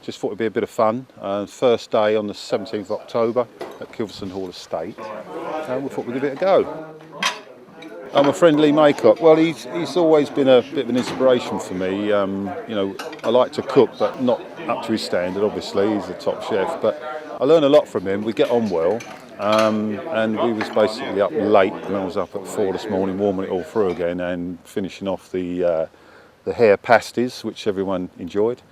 just thought it'd be a bit of fun. First day on the 17th of October at Kilverstone Hall Estate. We thought we'd give it a go. My friend Lee Maycock, well, he's always been a bit of an inspiration for me. You know, I like to cook, but not up to his standard, obviously. He's a top chef, but I learn a lot from him. We get on well. And we was basically up late, and I was up at 4 this morning, warming it all through again and finishing off the hare pasties, which everyone enjoyed.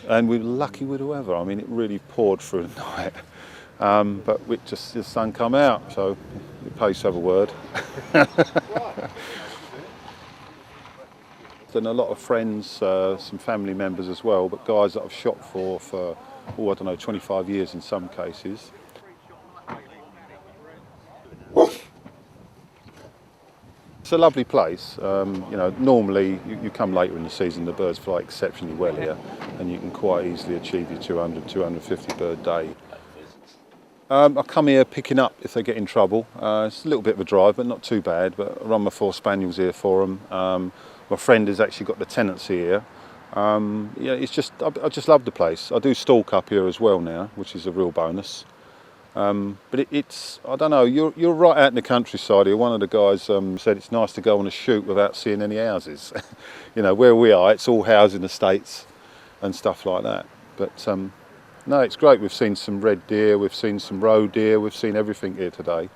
And we were lucky with the weather. I mean, it really poured through the night. But the sun come out, so it pays to have a word. Then a lot of friends, some family members as well, but guys that I've shot for I don't know, 25 years in some cases. It's a lovely place. You know, normally you come later in the season, the birds fly exceptionally well here, and you can quite easily achieve your 200, 250 bird day. I come here picking up if they get in trouble. It's a little bit of a drive, but not too bad. But I run my 4 spaniels here for them. My friend has actually got the tenancy here. Yeah, it's just I just love the place. I do stalk up here as well now, which is a real bonus. But it's I don't know. You're right out in the countryside here. One of the guys said it's nice to go on a shoot without seeing any houses. You know, where we are, it's all housing estates and stuff like that. But no, it's great. We've seen some red deer, we've seen some roe deer, we've seen everything here today.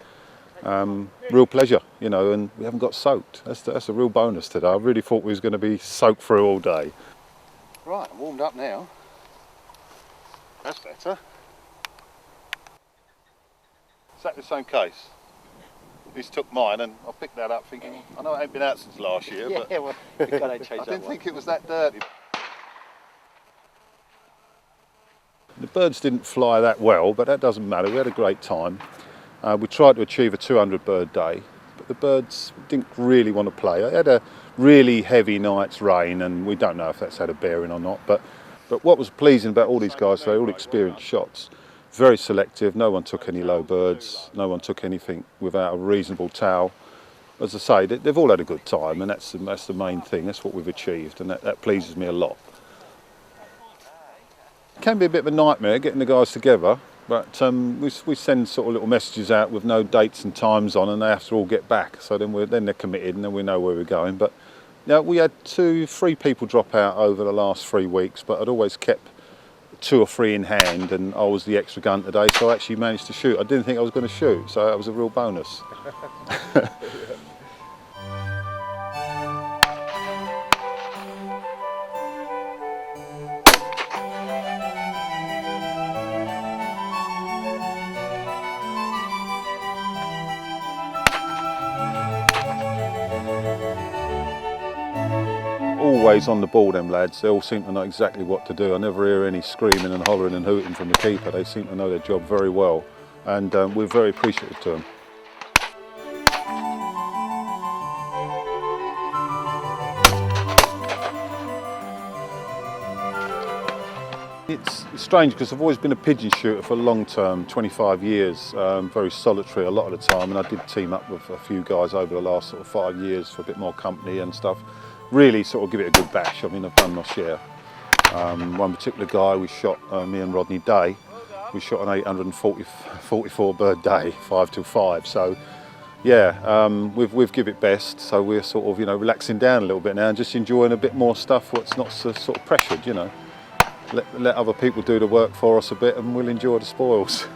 Real pleasure, you know, and we haven't got soaked. That's a real bonus today. I really thought we was going to be soaked through all day. Right, I'm warmed up now. That's better. Exactly the same case. He's took mine, and I picked that up thinking, I know it ain't been out since last year, but well, we gotta change I didn't think it was that dirty. The birds didn't fly that well, but that doesn't matter. We had a great time. We tried to achieve a 200 bird day, but the birds didn't really want to play. They had a really heavy night's rain, and we don't know if that's had a bearing or not. But what was pleasing about all these guys, they're all experienced shots. Very selective, no one took any low birds, no one took anything without a reasonable towel. As I say, they've all had a good time, and that's the main thing. That's what we've achieved, and that pleases me a lot. It can be a bit of a nightmare getting the guys together, but we send sort of little messages out with no dates and times on, and they have to all get back. So then they're committed, and then we know where we're going. But yeah, we had 3 people drop out over the last 3 weeks, but I'd always kept 2 or 3 in hand, and I was the extra gun today, so I actually managed to shoot. I didn't think I was going to shoot, so that was a real bonus. Always on the ball, them lads. They all seem to know exactly what to do. I never hear any screaming and hollering and hooting from the keeper. They seem to know their job very well, and we're very appreciative to them. It's strange because I've always been a pigeon shooter for a long term, 25 years, very solitary a lot of the time, and I did team up with a few guys over the last sort of 5 years for a bit more company and stuff. Really sort of give it a good bash. I mean, I've done my share. One particular guy we shot, me and Rodney Day, we shot an 844 bird day, 5 till 5. So yeah, we've give it best. So we're sort of, you know, relaxing down a little bit now and just enjoying a bit more stuff what's not so sort of pressured, you know. Let other people do the work for us a bit, and we'll enjoy the spoils.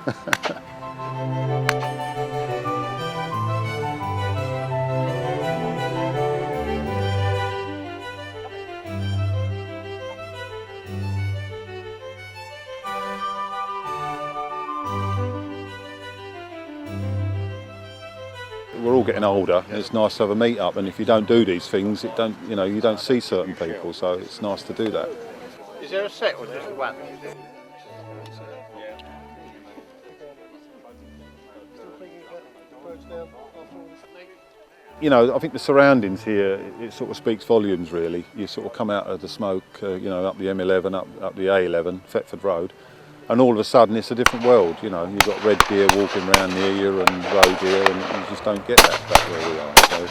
We're all getting older, and it's nice to have a meet up, and if you don't do these things, you don't see certain people, so it's nice to do that. Is there a set or just one? You know, I think the surroundings here, it sort of speaks volumes really. You sort of come out of the smoke, you know, up the M11, up the A11, Thetford Road, and all of a sudden it's a different world, you know. You've got red deer walking around near you and roe deer, and you just don't get that back where we are. So,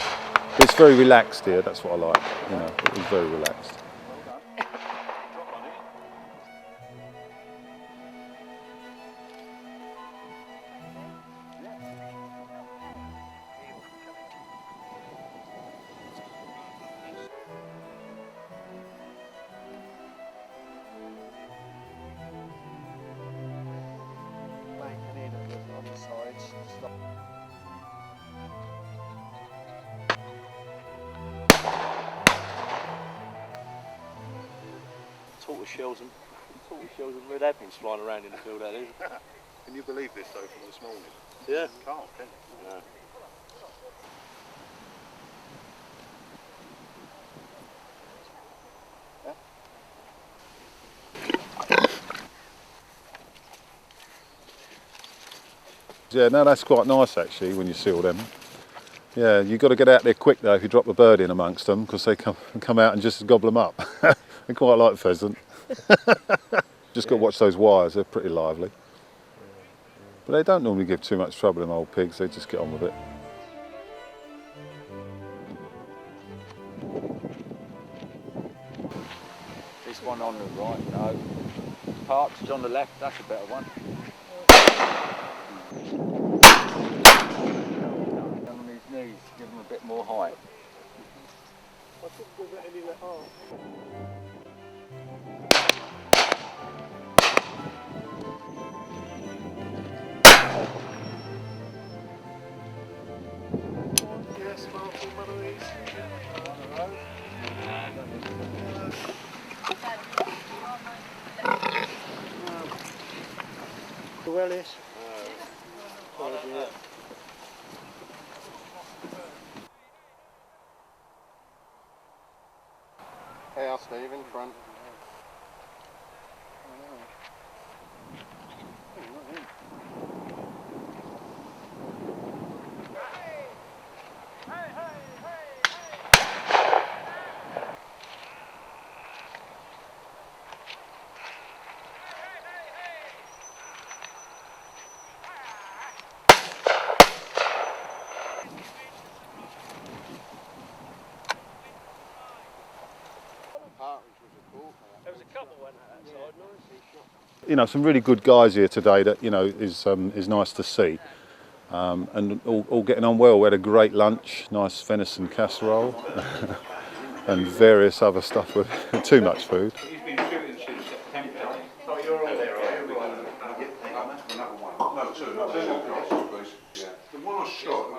but it's very relaxed here, that's what I like, you know, it was very relaxed. tortoiseshells and red aphids flying around in the field out there. Can you believe this though from this morning? Yeah. Can't, can you? No. Yeah, no, that's quite nice actually when you see all them. Yeah, you've got to get out there quick though if you drop a bird in amongst them because they come out and just gobble them up. They quite like pheasant. Just got to watch those wires, they're pretty lively. But they don't normally give too much trouble, them old pigs, they just get on with it. This one on the right, no. Partridge on the left, that's a better one. On his knees, give him a bit more height. I couldn't give it any half. Yes, Martin, one of these. The Wellies. Hey, I'll Steve in front. There was a couple went outside, nice. You know, some really good guys here today that, you know, is nice to see. And all getting on well. We had a great lunch, nice venison casserole and various other stuff with too much food. He's been shooting since September. Oh, you're all there, right? No, two, please. Yeah. The one I shot,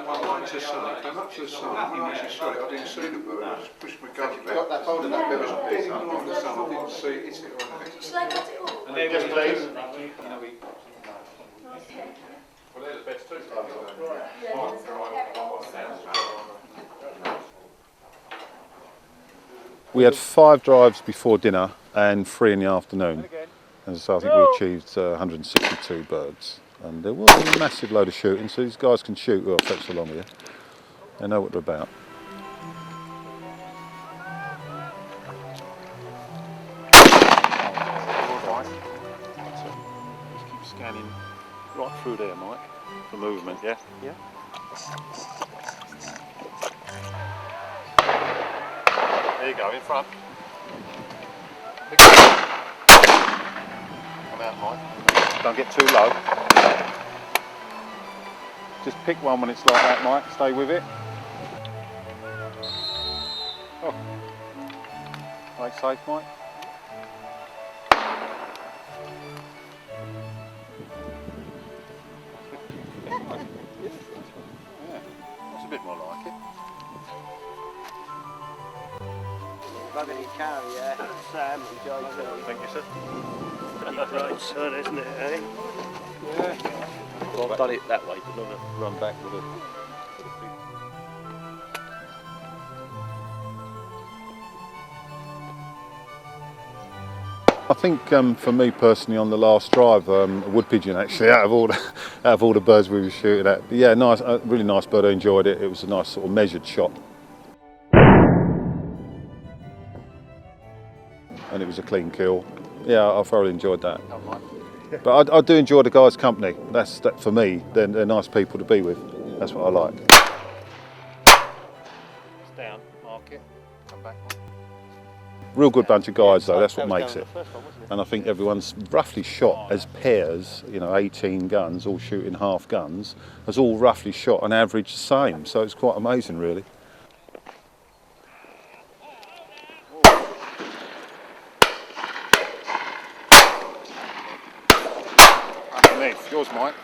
I went to the sun, came up to the sun, when I actually shot it, I didn't see the bird, I just pushed my gun back. Got that hold of that There bit was of a big ignore the sun, I didn't see it hit it or anything. Shall I cut it all? And they Yes, were please. you know, Well, they're the best two. We had 5 drives before dinner and 3 in the afternoon. And so I think we achieved 162 birds. And there was a massive load of shooting, so these guys can shoot who I've fetched along here. They know what they're about. Just keep scanning right through there, Mike, for movement, yeah? Yeah. There you go, in front. Come out, Mike. Don't get too low. Just pick one when it's like that, Mike. Stay with it. Oh. Play safe, Mike. Yeah, that's a bit more like it. Running carrier, Sam and JT. Thank you, sir. Right, son, isn't it, eh? Well, I've done it that way, but not Run back with a. I think for me personally on the last drive, a wood pigeon actually out of all the birds we were shooting at. But yeah, nice, really nice bird. I enjoyed it. It was a nice sort of measured shot, and it was a clean kill. Yeah, I thoroughly enjoyed that. But I do enjoy the guys' company. That's that for me. They're nice people to be with. That's what I like. It's down, mark it, come back. Real good bunch of guys though. That's what That was makes down it. the first one, wasn't it? And I think everyone's roughly shot as pairs, you know, 18 guns, all shooting half guns, has all roughly shot on average the same. So it's quite amazing, really. Underneath, yours, Mike.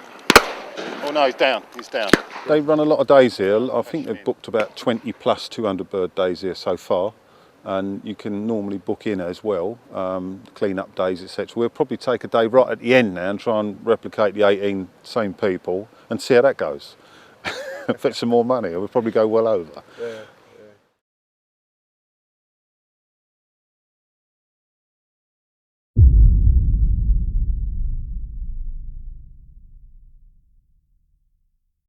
Oh no, he's down, he's down. They run a lot of days here. I think they've booked about 20 plus 200 bird days here so far. and you can normally book in as well, clean up days, etc. We'll probably take a day right at the end now and try and replicate the 18 same people and see how that goes. Fetch some more money, we'll probably go well over. Yeah.